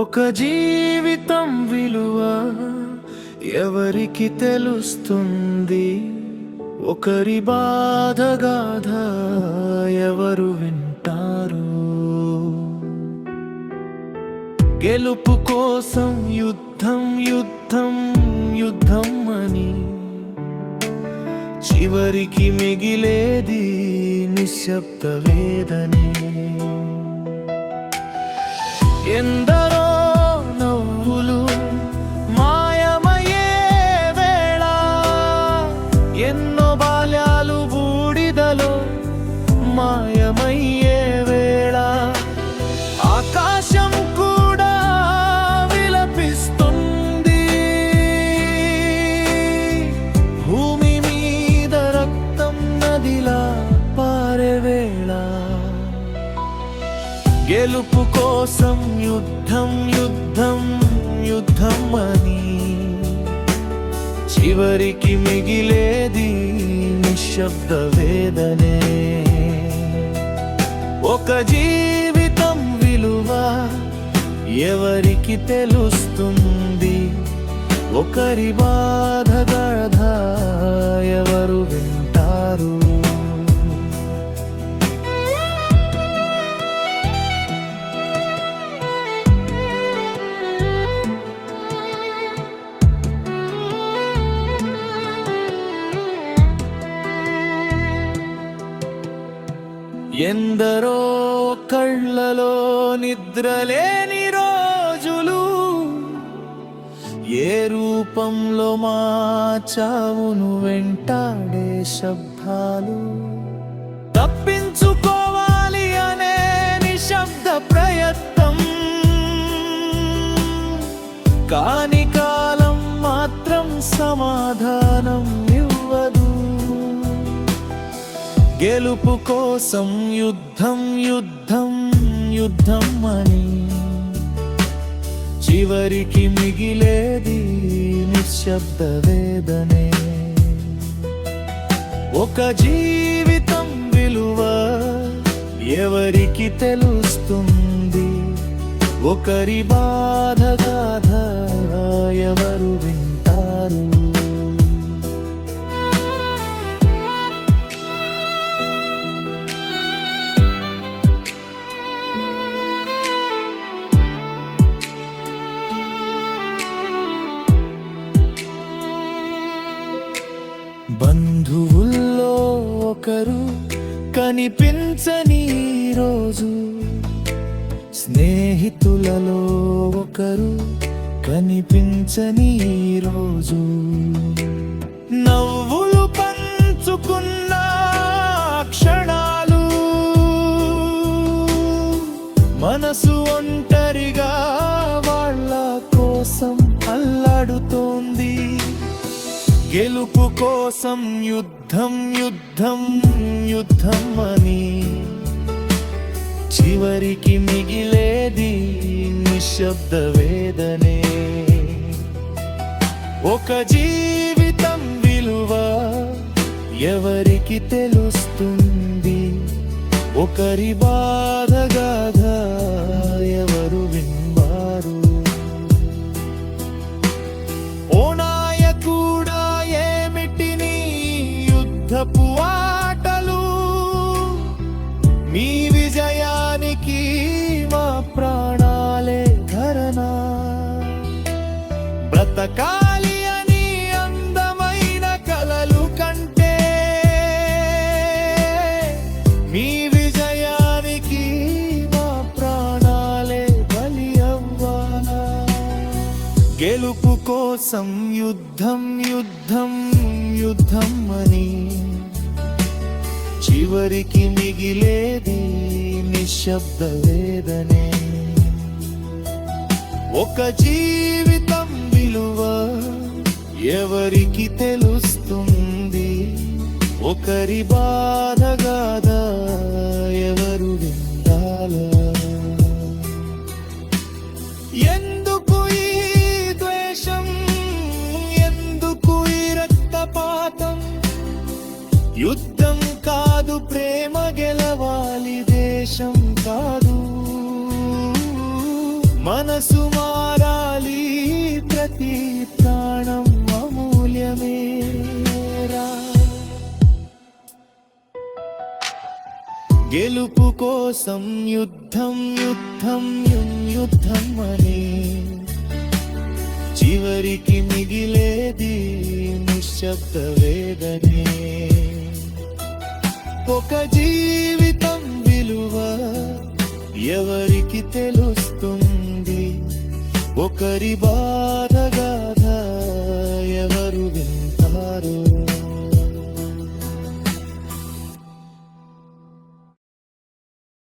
ఒక జీవితం విలువ ఎవరికి తెలుస్తుంది? ఒకరి బాధగాథ ఎవరు వింటారు? గెలుపు కోసం యుద్ధం యుద్ధం యుద్ధం అని చివరికి మిగిలేది నిశ్శబ్ద వేదనే. ఎందరో నవ్వులు మాయమయ్యే వేళ, ఎన్నో బాల్యాలు బూడిదలో మాయమయ్యే వేళ, ఆకాశం కూడా విలపిస్తుంది. భూమి మీద రక్తం నదిలా పారే వేళ, గెలుపు కోసం యుద్ధం యుద్ధం యుద్ధం అని చివరికి మిగిలేది నిశ్శబ్ద వేదనే. ఒక జీవితం విలువ ఎవరికి తెలుస్తుంది? ఒకరి బాధ గాథ ఎవరు వింటారు? ఎందరో కళ్ళలో నిద్రలేని రోజులు, ఏ రూపంలో మా చావును వెంటాడే శబ్దాలు, తప్పించుకోవాలి అనే నిశ్శబ్ద ప్రయత్నం, కాని కాలం మాత్రం సమాధానం ఇవ్వదు. గెలుపు కోసం యుద్ధం యుద్ధం యుద్ధం అని చివరికి మిగిలేది నిశ్శబ్ద వేదనే. ఒక జీవితం విలువ ఎవరికి తెలుస్తుంది? ఒకరి బాధ గాథ ఎవరు వింటారు? బంధువుల్లో ఒకరు కనిపించని రోజు, స్నేహితులలో ఒకరు కనిపించని రోజు, నవ్వులు పంచుకున్న క్షణాలు, మనసు ఒంటరిగా వాళ్ళ కోసం అల్లాడుతోంది. గెలుపు కోసం యుద్ధం యుద్ధం యుద్ధం అని చివరికి మిగిలేది నిశ్శబ్ద వేదనే. ఒక జీవితం విలువ ఎవరికి తెలుస్తుంది? ఒకరి బాధ గాథ ఎవరు వింటారు? యుద్ధపు ఆటలు, మీ విజయానికి మా ప్రాణాలే ధరనా, బ్రతకాలి అని అందమైన కలలు కంటే మీ విజయానికి మా ప్రాణాలే బలి అవ్వాలా. గెలుపు కోసం యుద్ధం యుద్ధం యుద్ధం అని చివరికి మిగిలేది నిశ్శబ్ద వేదనే. ఒక జీవితం విలువ ఎవరికి తెలుస్తుంది? ఒకరి బాధ గాథ ఎవరు వింటాలా? ఎందుకు ఈ ద్వేషం? ఎందుకు ఈ రక్తపాతం? యుద్ధం కాదు ప్రేమ గెలవాలి, దేశం కాదు. మనసు మారాలి, ప్రతి ప్రాణం అమూల్యమేరా. గెలుపు కోసం యుద్ధం యుద్ధం యుద్ధం అని చివరికి మిగిలేది నిశ్శబ్ద వేదనే. ఒక జీవితం విలువ ఎవరికి తెలుస్తుంది, ఒకరి బాధ